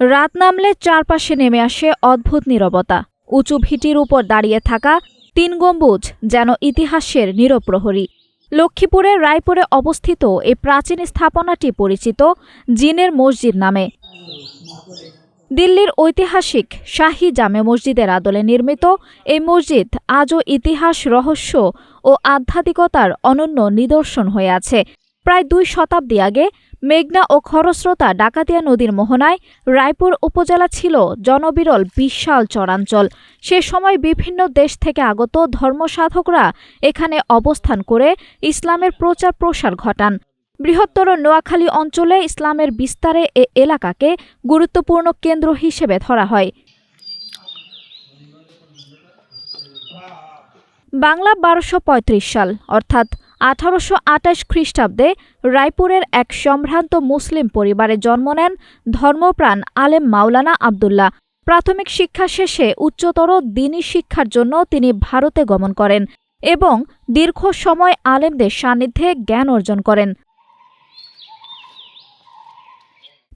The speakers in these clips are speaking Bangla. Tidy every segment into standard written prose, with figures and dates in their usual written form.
রাত নামলে চারপাশে নেমে আসে অদ্ভুত নীরবতা। উঁচু ভিটির উপর দাঁড়িয়ে থাকা ৩ গম্বুজ যেন ইতিহাসের নীরব প্রহরী। লক্ষ্মীপুরের রায়পুরে অবস্থিত এই প্রাচীন স্থাপনাটি পরিচিত জিনের মসজিদ নামে। দিল্লির ঐতিহাসিক শাহী জামে মসজিদের আদলে নির্মিত এই মসজিদ আজও ইতিহাস, রহস্য ও আধ্যাত্মিকতার অনন্য নিদর্শন হয়ে আছে। প্রায় ২ শতাব্দী আগে মেঘনা ও খরস্রোতা ডাকাতিয়া নদীর মোহনায় রায়পুর উপজেলা ছিল জনবিরল বিশাল চরাঞ্চল। সে সময় বিভিন্ন দেশ থেকে আগত ধর্মসাধকরা এখানে অবস্থান করে ইসলামের প্রচার প্রসার ঘটান। বৃহত্তর নোয়াখালী অঞ্চলে ইসলামের বিস্তারে এ এলাকাকে গুরুত্বপূর্ণ কেন্দ্র হিসেবে ধরা হয়। বাংলা ১২৩৫ সাল অর্থাৎ ১৮২৮ খ্রিস্টাব্দে রায়পুরের এক সম্ভ্রান্ত মুসলিম পরিবারে জন্ম নেন ধর্মপ্রাণ আলেম মাওলানা আবদুল্লাহ। প্রাথমিক শিক্ষা শেষে উচ্চতর দ্বীনী শিক্ষার জন্য তিনি ভারতে গমন করেন এবং দীর্ঘ সময় আলেমদের সান্নিধ্যে জ্ঞান অর্জন করেন।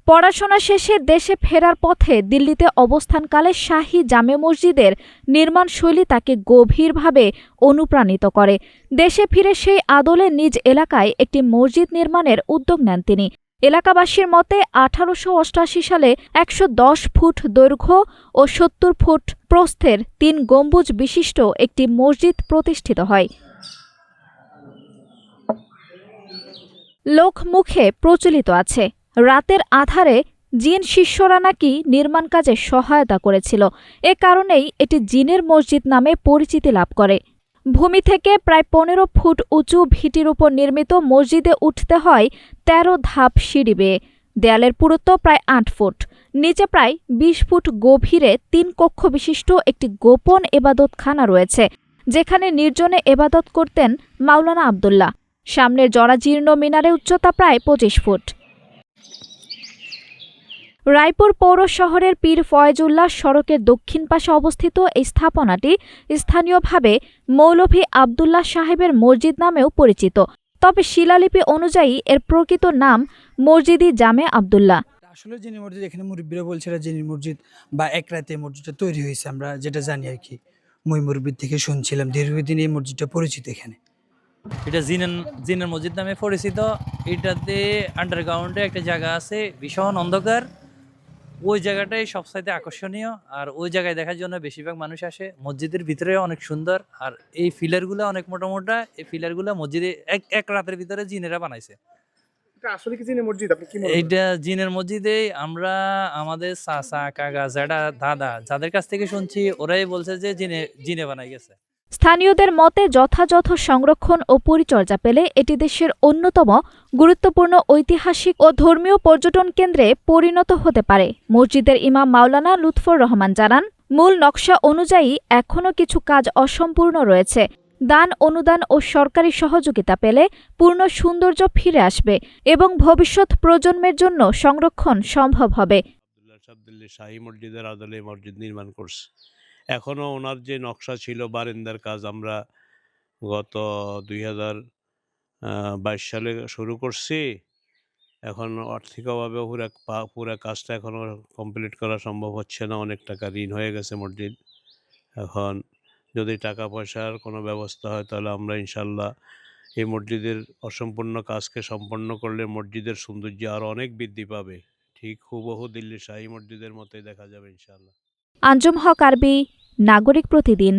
পড়াশোনা শেষে দেশে ফেরার পথে দিল্লিতে অবস্থানকালে শাহী জামে মসজিদের নির্মাণশৈলী তাকে গভীরভাবে অনুপ্রাণিত করে। দেশে ফিরে সেই আদলে নিজ এলাকায় একটি মসজিদ নির্মাণের উদ্যোগ নেন তিনি। এলাকাবাসীর মতে ১৮৮৮ সালে ১১০ ফুট দৈর্ঘ্য ও ৭০ ফুট প্রস্থের ৩ গম্বুজ বিশিষ্ট একটি মসজিদ প্রতিষ্ঠিত হয়। লোকমুখে প্রচলিত আছে, রাতের আঁধারে জিন শিষ্যরা নাকি নির্মাণ কাজে সহায়তা করেছিল। এ কারণেই এটি জিনের মসজিদ নামে পরিচিতি লাভ করে। ভূমি থেকে প্রায় ১৫ ফুট উঁচু ভিটির উপর নির্মিত মসজিদে উঠতে হয় ১৩ ধাপ সিঁড়ি বেয়ে। দেয়ালের পুরুত্ব প্রায় ৮ ফুট। নিচে প্রায় ২০ ফুট গভীরে ৩ কক্ষ বিশিষ্ট একটি গোপন এবাদতখানা রয়েছে, যেখানে নির্জনে এবাদত করতেন মাওলানা আবদুল্লাহ। সামনের জরাজীর্ণ মিনারের উচ্চতা প্রায় ২৫ ফুট। রায়পুর পৌর শহরের পীর ফয়েজুল্লাহ সড়কের দক্ষিণ পাশে অবস্থিত এই স্থাপনাটি স্থানীয়ভাবে মৌলভী আবদুল্লাহ সাহেবের মসজিদ নামেও পরিচিত। তবে শিলালিপি অনুযায়ী এর প্রকৃত নাম মসজিদি জামে আবদুল্লাহ। আসলে জিনি মসজিদ, এখানে মুরব্বীরা বলছে জিনি মসজিদ বা এক রাতে মসজিদটা তৈরি হয়েছে, আমরা যেটা জানি আর কি, মই মুরব্বীর থেকে শুনছিলাম। দীর্ঘদিন এই মসজিদটা পরিচিত এখানে। এটা জিনের মসজিদ নামে পরিচিত। এটাতে আন্ডারগ্রাউন্ডে একটা জায়গা আছে, ভীষণ অন্ধকার। ওই জায়গাটাই সবচাইতে আকর্ষণীয়, আর ওই জায়গায় দেখার জন্য বেশিরভাগ মানুষ আসে। মসজিদের ভিতরে অনেক সুন্দর, আর এই ফিলারগুলো অনেক মোটা মোটা। এই ফিলারগুলো মসজিদে এক রাতের ভিতরে জিনেরা বানাইছে। আসলে কি জিনের মসজিদ? আপনি কি এইটা জিনের মসজিদে আমরা আমাদের চাচা, কাকা, জ্যাঠা, দাদা যাদের কাছ থেকে শুনছি, ওরাই বলছে যে জিনে বানাই গেছে। স্থানীয়দের মতে যথাযথ সংরক্ষণ ও পরিচর্যা পেলে এটি দেশের অন্যতম গুরুত্বপূর্ণ ঐতিহাসিক ও ধর্মীয় পর্যটন কেন্দ্রে পরিণত হতে পারে। মসজিদের ইমাম মাওলানা লুৎফর রহমান জানান, মূল নকশা অনুযায়ী এখনও কিছু কাজ অসম্পূর্ণ রয়েছে। দান, অনুদান ও সরকারি সহযোগিতা পেলে পূর্ণ সৌন্দর্য ফিরে আসবে এবং ভবিষ্যৎ প্রজন্মের জন্য সংরক্ষণ সম্ভব হবে। দিল্লি শাহী মসজিদের আদলে মসজিদ নির্মাণ করছে। এখনও ওনার যে নকশা ছিল বারান্দার কাজ, আমরা গত ২০২২ সালে শুরু করছি। এখন আর্থিক অভাবে পুরা কাজটা এখনও কমপ্লিট করা সম্ভব হচ্ছে না। অনেক টাকা ঋণ হয়ে গেছে মসজিদ। এখন যদি টাকা পয়সার কোনো ব্যবস্থা হয় তাহলে আমরা ইনশাল্লাহ এই মসজিদের অসম্পূর্ণ কাজকে সম্পন্ন করলে মসজিদের সৌন্দর্য আরও অনেক বৃদ্ধি পাবে। ঠিক হুবহু দিল্লির শাহী মসজিদের মতোই দেখা যাবে ইনশাল্লাহ। আঞ্জুম হক আরবি, নাগরিক প্রতিদিন।